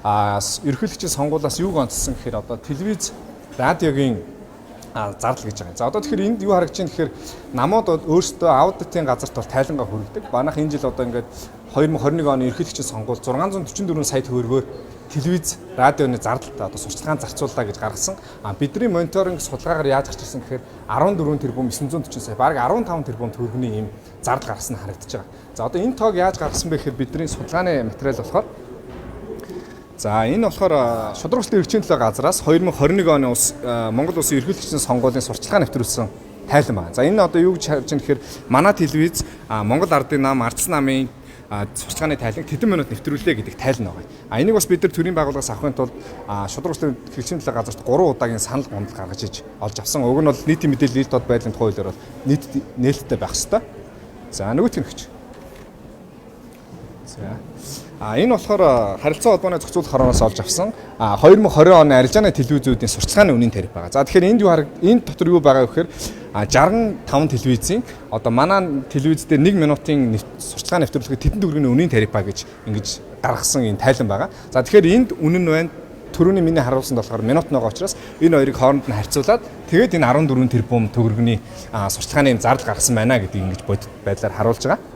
ерөнхийлөгчийн сонгуулиас юуг онцлсан гэхээр одоо телевиз, радиогийн зардал гэж байгаа. За одоо тэгэхээр энд юу харагдаж байна гэхээр намууд өөрсдөө аудитын газарт бол тайлангаа хүргэдэг. Манайх энэ жил одоо ингээд 2021 оны ерөнхийлөгчийн сонгуул 644 сая төгрөгөөр телевиз, радионы зардалтай одоо сурчлагаан зарцууллаа гэж гаргасан. Бидний мониторинг судалгаагаар яаж гарч ирсэн гэхээр 14 тэрбум 940 сая, бараг 15 тэрбум төгрөгийн ийм зардал гаргасан харагдаж байгаа. За одоо энэ тоог яаж гаргасан бэ гэхээр бидний судалгааны материал болохоор энэ болохоор шударгуулалтын эрхчийн төлөө газраас 2021 оны Монгол Улсын ерөнхийлөгчийн сонгуулийн сурчлагаа нэвтрүүлсэн тайлан байна. За энэ одоо юу гэж харж байгаа гэхээр манай телевиз Монгол Ардын нам, Ардсан намын сурчлагын тайланг тэдэн минут нэвтрүүлээ гэдэг тайлан байгаа. Энийг бас бид нар төрийн байгууллагаас авахын тулд шударгуулалтын эрхчийн төлөө газарт 3 удаагийн санал гомдол гаргаж иж олж авсан. Уг нь бол нийтийн мэдээлэл ил тод байдлын хуулиар бол нээлттэй байх ёстой. За нөгөөх нь гэж. Энэ болохоор харилцаа холбооны зохицуулах хорооноос олж авсан 2020 оны арилжааны телевизүүдийн сурчлагын үнийн тариф байгаа. За тэгэхээр энд дотор юу байгаа вэ гэхээр 65 телевизийн одоо манай телевиз дээр 1 минутын сурчлагын нэвтрүүлэхэд тэдэн төгрөгийн үнийн тариф ба гэж ингэж гаргасан энэ тайлан байгаа. За тэгэхээр энд үнэн байна. Төрөний миний харуулсанд болохоор минут байгаа учраас энэ хоёрыг хооронд нь харьцуулаад тэгээд энэ 14 тэрбум төгрөгийн сурчлагын зардал гаргасан байна гэдгийг ингэж бодит байдлаар харуулж байгаа.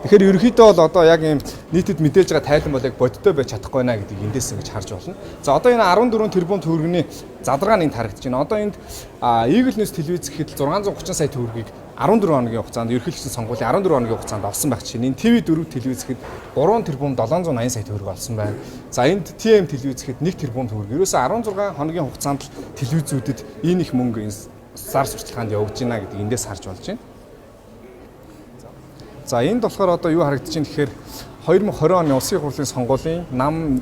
Тэгэхээр ерөнхийдөө бол одоо яг ийм нийтэд мэдээлж байгаа тайлан бол яг бодиттой байж чадахгүй байна гэдгийг эндээс ингэж харж болно. За одоо энэ 14 тэрбум төгрөгийн задаргаа нь харагдаж байна. Одоо энд Eagle News телевиз гэхэд 630 сая төгрөгийг 14 хоногийн хугацаанд ерөнхийлөгчийн сонгуулийн 14 хоногийн хугацаанд олсон байх чинь энэ TV4 телевиз гэхэд 3 тэрбум 780 сая төгрөг олсон байна. За энд TM телевиз гэхэд 1 тэрбум төгрөг. Ерөөсөө 16 хоногийн хугацаанд телевизүүдэд энэ их мөнгө энэ сар сурчлагаанд явж байна гэдгийг эндээс харж болж байна. За энд болохоор одоо юу харагдаж байна гэхээр 2020 оны улсын хурлын сонгуулийн нам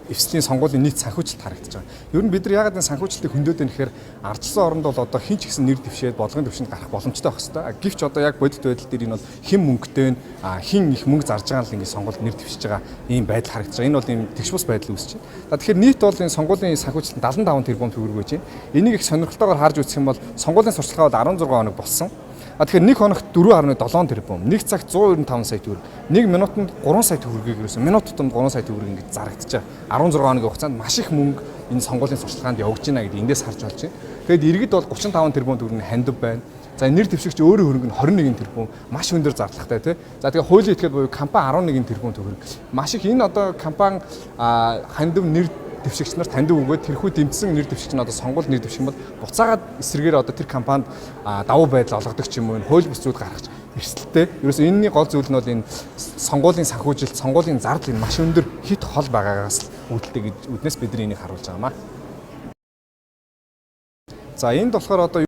эвслийн сонгуулийн нийт санхүүжилт харагдаж байгаа. Ер нь бид нар яагаад энэ санхүүжилтийг хөндөд байна гэхээр ардчилсан оронд бол одоо хин ч гэсэн нэр дэвшээд бодлогын төвшөнд гарах боломжтой байх хэвээр. Гэвч одоо яг бодит байдал дээр энэ бол хэн мөнгөтэй вэ? Хин их мөнгө зарж байгаа л ингэ сонгуульд нэр дэвшиж байгаа ийм байдал харагдаж байгаа. Энэ бол ийм тэгш бус байдал үүсэж байна. За тэгэхээр нийт бол энэ сонгуулийн санхүүжилт 75 тэрбум төгрөг байж байна. Энийг их сонирхолтойгоор харж үзэх юм бол сонгуулийн сурчлагаа бол 16 хоног болсон. Тэгэхээр нэг хоногт 4.7 тэрбум, нэг цагт 195 сая төгрөг, 1 минутанд 3 сая төгрөгийг ерөөсөн минут тутамд 3 сая төгрөг ингэж зарагдаж байгаа. 16 хоногийн хугацаанд маш их мөнгө энэ сонгуулийн сурчлагаанд явж байна гэдэг эндээс харж болж байна. Тэгэхэд иргэд бол 35 тэрбум төгрөгийн хандив байна. За нэр дэвшигч өөрийн хөрөнгө нь 21 тэрбум, маш өндөр зардалтай тий. За тэгээ хуулийн этгээд буюу компани 11 тэрбум төгрөг. Маш их энэ одоо компани хандив нэр дэвшигч нар таньдаг өгөөд тэрхүү дэмжсэн нэр дэвшигч нь одоо сонгуул нэр дэвших юм бол буцаагаад эсрэгээр одоо тэр компанид давуу байдал олгодог ч юм уу хууль бус зүйл гаргаж эрсдэлтэй. Ерөөсөө энэний гол зүйл нь бол энэ сонгуулийн санхүүжилт, сонгуулийн зардал энэ маш өндөр хит хол байгаагаас үүдэлтэй гэж үднээс бидний энийг харуулж байгаамаа. За энд болохоор одоо